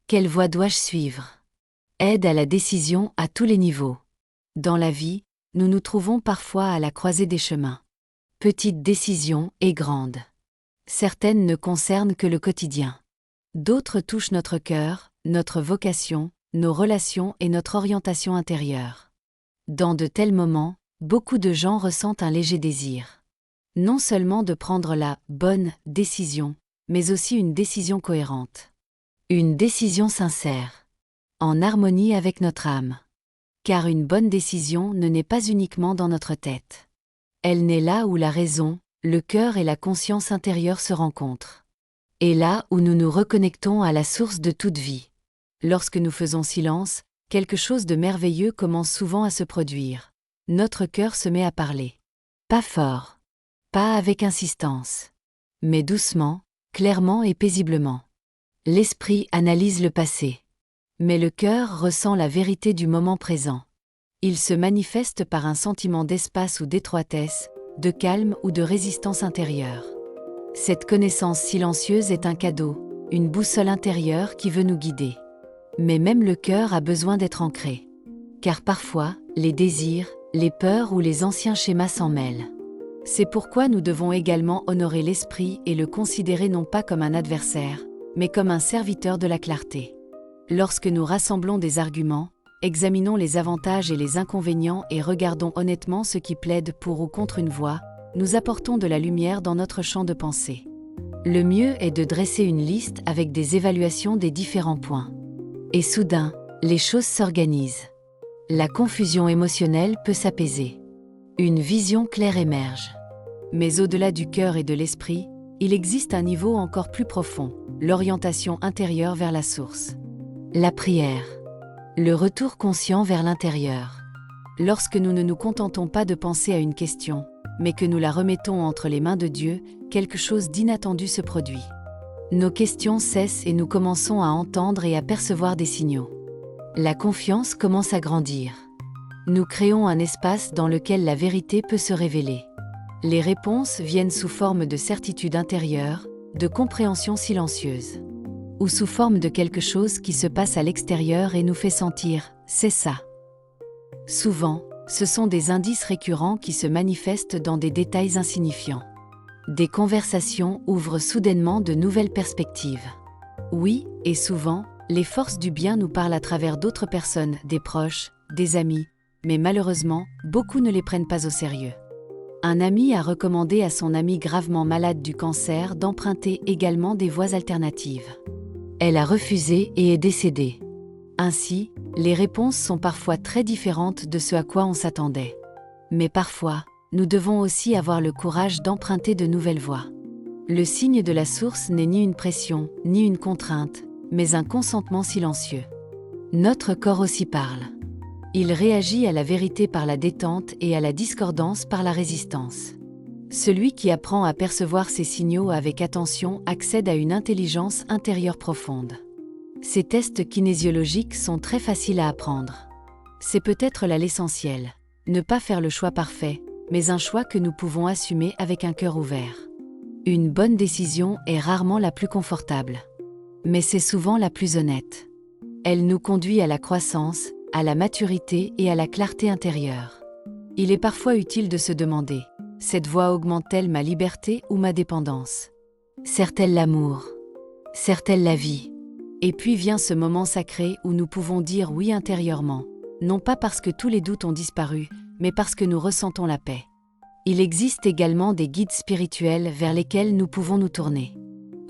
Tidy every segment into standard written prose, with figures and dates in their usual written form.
Quelle voie dois-je suivre? Aide à la décision à tous les niveaux. Dans la vie, nous nous trouvons parfois à la croisée des chemins. Petites décisions et grandes. Certaines ne concernent que le quotidien. D'autres touchent notre cœur, notre vocation, nos relations et notre orientation intérieure. Dans de tels moments, beaucoup de gens ressentent un léger désir. Non seulement de prendre la bonne décision, mais aussi une décision cohérente. Une décision sincère. En harmonie avec notre âme. Car une bonne décision ne naît pas uniquement dans notre tête. Elle naît là où la raison, le cœur et la conscience intérieure se rencontrent. Et là où nous nous reconnectons à la source de toute vie. Lorsque nous faisons silence, quelque chose de merveilleux commence souvent à se produire. Notre cœur se met à parler. Pas fort. Pas avec insistance. Mais doucement, clairement et paisiblement. L'esprit analyse le passé. Mais le cœur ressent la vérité du moment présent. Il se manifeste par un sentiment d'espace ou d'étroitesse, de calme ou de résistance intérieure. Cette connaissance silencieuse est un cadeau, une boussole intérieure qui veut nous guider. Mais même le cœur a besoin d'être ancré. Car parfois, les désirs, les peurs ou les anciens schémas s'en mêlent. C'est pourquoi nous devons également honorer l'esprit et le considérer non pas comme un adversaire, mais comme un serviteur de la clarté. Lorsque nous rassemblons des arguments, examinons les avantages et les inconvénients et regardons honnêtement ce qui plaide pour ou contre une voie, nous apportons de la lumière dans notre champ de pensée. Le mieux est de dresser une liste avec des évaluations des différents points. Et soudain, les choses s'organisent. La confusion émotionnelle peut s'apaiser. Une vision claire émerge. Mais au-delà du cœur et de l'esprit, il existe un niveau encore plus profond, l'orientation intérieure vers la source. La prière. Le retour conscient vers l'intérieur. Lorsque nous ne nous contentons pas de penser à une question, mais que nous la remettons entre les mains de Dieu, quelque chose d'inattendu se produit. Nos questions cessent et nous commençons à entendre et à percevoir des signaux. La confiance commence à grandir. Nous créons un espace dans lequel la vérité peut se révéler. Les réponses viennent sous forme de certitude intérieure, de compréhension silencieuse. Ou sous forme de quelque chose qui se passe à l'extérieur et nous fait sentir « c'est ça ». Souvent, ce sont des indices récurrents qui se manifestent dans des détails insignifiants. Des conversations ouvrent soudainement de nouvelles perspectives. Oui, et souvent, les forces du bien nous parlent à travers d'autres personnes, des proches, des amis, mais malheureusement, beaucoup ne les prennent pas au sérieux. Un ami a recommandé à son amie gravement malade du cancer d'emprunter également des voies alternatives. Elle a refusé et est décédée. Ainsi, les réponses sont parfois très différentes de ce à quoi on s'attendait. Mais parfois, nous devons aussi avoir le courage d'emprunter de nouvelles voies. Le signe de la source n'est ni une pression, ni une contrainte, mais un consentement silencieux. Notre corps aussi parle. Il réagit à la vérité par la détente et à la discordance par la résistance. Celui qui apprend à percevoir ces signaux avec attention accède à une intelligence intérieure profonde. Ces tests kinésiologiques sont très faciles à apprendre. C'est peut-être là l'essentiel, ne pas faire le choix parfait, mais un choix que nous pouvons assumer avec un cœur ouvert. Une bonne décision est rarement la plus confortable. Mais c'est souvent la plus honnête. Elle nous conduit à la croissance, à la maturité et à la clarté intérieure. Il est parfois utile de se demander: cette voie augmente-t-elle ma liberté ou ma dépendance? Sert-elle l'amour? Sert-elle la vie? Et puis vient ce moment sacré où nous pouvons dire oui intérieurement, non pas parce que tous les doutes ont disparu, mais parce que nous ressentons la paix. Il existe également des guides spirituels vers lesquels nous pouvons nous tourner.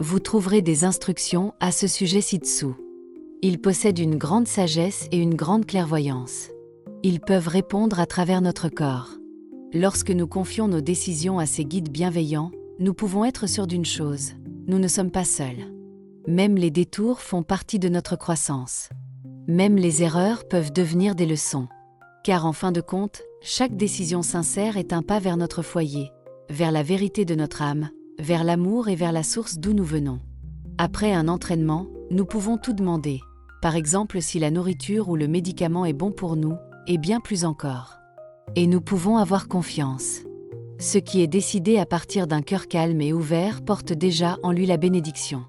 Vous trouverez des instructions à ce sujet ci-dessous. Ils possèdent une grande sagesse et une grande clairvoyance. Ils peuvent répondre à travers notre corps. Lorsque nous confions nos décisions à ces guides bienveillants, nous pouvons être sûrs d'une chose: nous ne sommes pas seuls. Même les détours font partie de notre croissance. Même les erreurs peuvent devenir des leçons. Car en fin de compte, chaque décision sincère est un pas vers notre foyer, vers la vérité de notre âme, vers l'amour et vers la source d'où nous venons. Après un entraînement, nous pouvons tout demander. Par exemple, si la nourriture ou le médicament est bon pour nous, et bien plus encore. Et nous pouvons avoir confiance. Ce qui est décidé à partir d'un cœur calme et ouvert porte déjà en lui la bénédiction.